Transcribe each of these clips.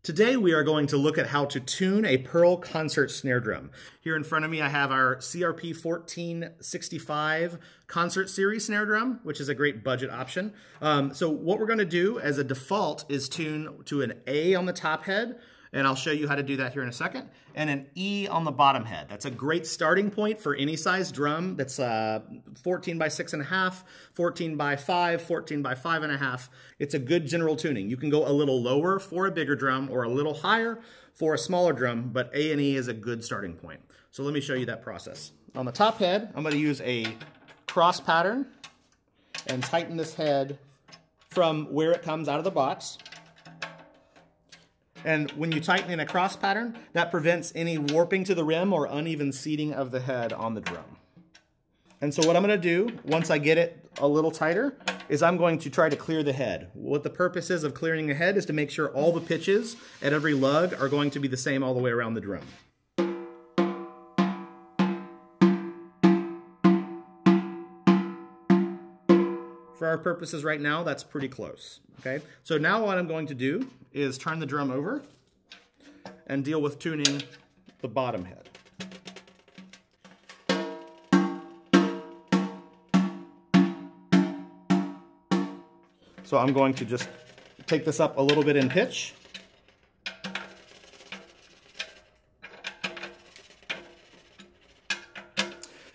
Today we are going to look at how to tune a Pearl concert snare drum. Here in front of me I have our CRP 1465 concert series snare drum, which is a great budget option. So what we're going to do as a default is tune to an A on the top head, and I'll show you how to do that here in a second, and an E on the bottom head. That's a great starting point for any size drum that's 14 by 6.5, 14 by 5, 14 by 5.5. It's a good general tuning. You can go a little lower for a bigger drum or a little higher for a smaller drum, but A and E is a good starting point. So let me show you that process. On the top head, I'm going to use a cross pattern and tighten this head from where it comes out of the box. And when you tighten in a cross pattern, that prevents any warping to the rim or uneven seating of the head on the drum. And so what I'm going to do, once I get it a little tighter, is I'm going to try to clear the head. What the purpose is of clearing the head is to make sure all the pitches at every lug are going to be the same all the way around the drum. For our purposes right now, that's pretty close, okay? So now what I'm going to do is turn the drum over and deal with tuning the bottom head. So I'm going to just take this up a little bit in pitch.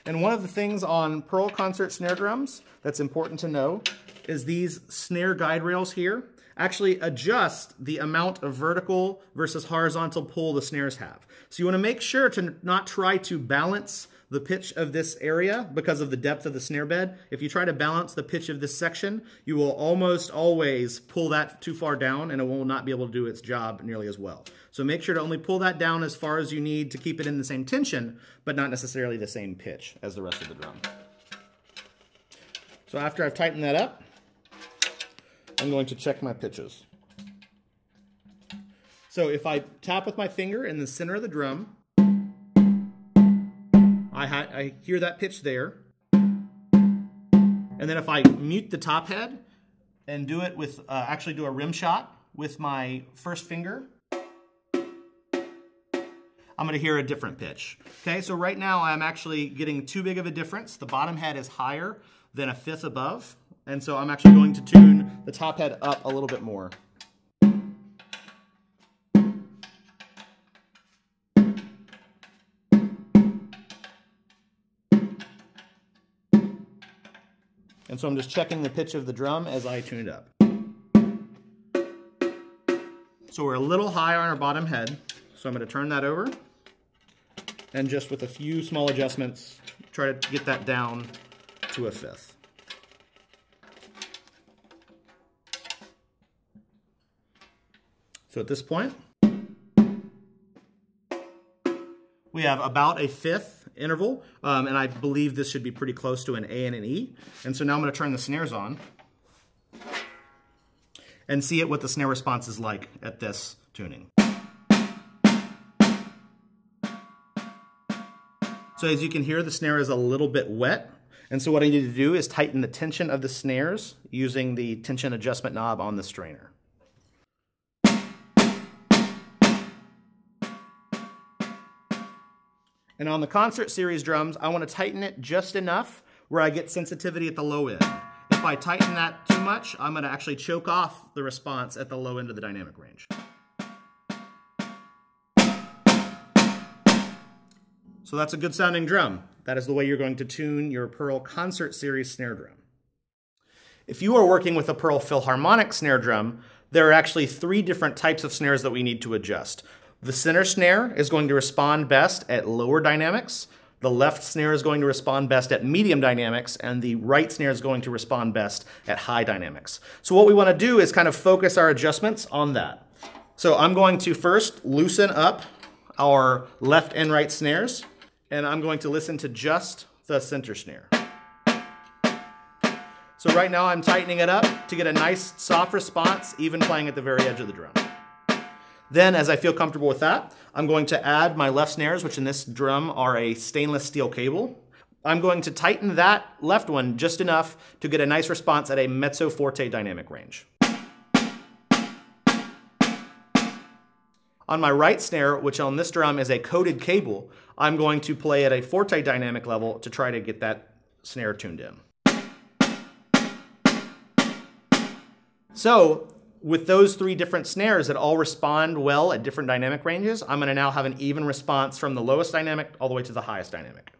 And one of the things on Pearl concert snare drums that's important to know is these snare guide rails here actually adjust the amount of vertical versus horizontal pull the snares have. So you want to make sure to not try to balance the pitch of this area because of the depth of the snare bed. If you try to balance the pitch of this section, you will almost always pull that too far down and it will not be able to do its job nearly as well. So make sure to only pull that down as far as you need to keep it in the same tension, but not necessarily the same pitch as the rest of the drum. So after I've tightened that up, I'm going to check my pitches. So if I tap with my finger in the center of the drum, I hear that pitch there. And then if I mute the top head and do it with, actually do a rim shot with my first finger, I'm going to hear a different pitch. Okay, so right now I'm actually getting too big of a difference. The bottom head is higher than a fifth above, and so I'm actually going to tune the top head up a little bit more. And so I'm just checking the pitch of the drum as I tune it up. So we're a little high on our bottom head, so I'm going to turn that over and just with a few small adjustments, try to get that down to a fifth. So at this point, we have about a fifth interval, and I believe this should be pretty close to an A and an E. And so now I'm going to turn the snares on and see what the snare response is like at this tuning. So as you can hear, the snare is a little bit wet. And so what I need to do is tighten the tension of the snares using the tension adjustment knob on the strainer. And on the concert series drums, I want to tighten it just enough where I get sensitivity at the low end. If I tighten that too much, I'm going to actually choke off the response at the low end of the dynamic range. So that's a good sounding drum. That is the way you're going to tune your Pearl concert series snare drum. If you are working with a Pearl Philharmonic snare drum, there are actually 3 different types of snares that we need to adjust. The center snare is going to respond best at lower dynamics, the left snare is going to respond best at medium dynamics, and the right snare is going to respond best at high dynamics. So what we want to do is kind of focus our adjustments on that. So I'm going to first loosen up our left and right snares, and I'm going to listen to just the center snare. So right now I'm tightening it up to get a nice soft response, even playing at the very edge of the drum. Then, as I feel comfortable with that, I'm going to add my left snares, which in this drum are a stainless steel cable. I'm going to tighten that left one just enough to get a nice response at a mezzo forte dynamic range. On my right snare, which on this drum is a coated cable, I'm going to play at a forte dynamic level to try to get that snare tuned in. So with those 3 different snares that all respond well at different dynamic ranges, I'm going to now have an even response from the lowest dynamic all the way to the highest dynamic.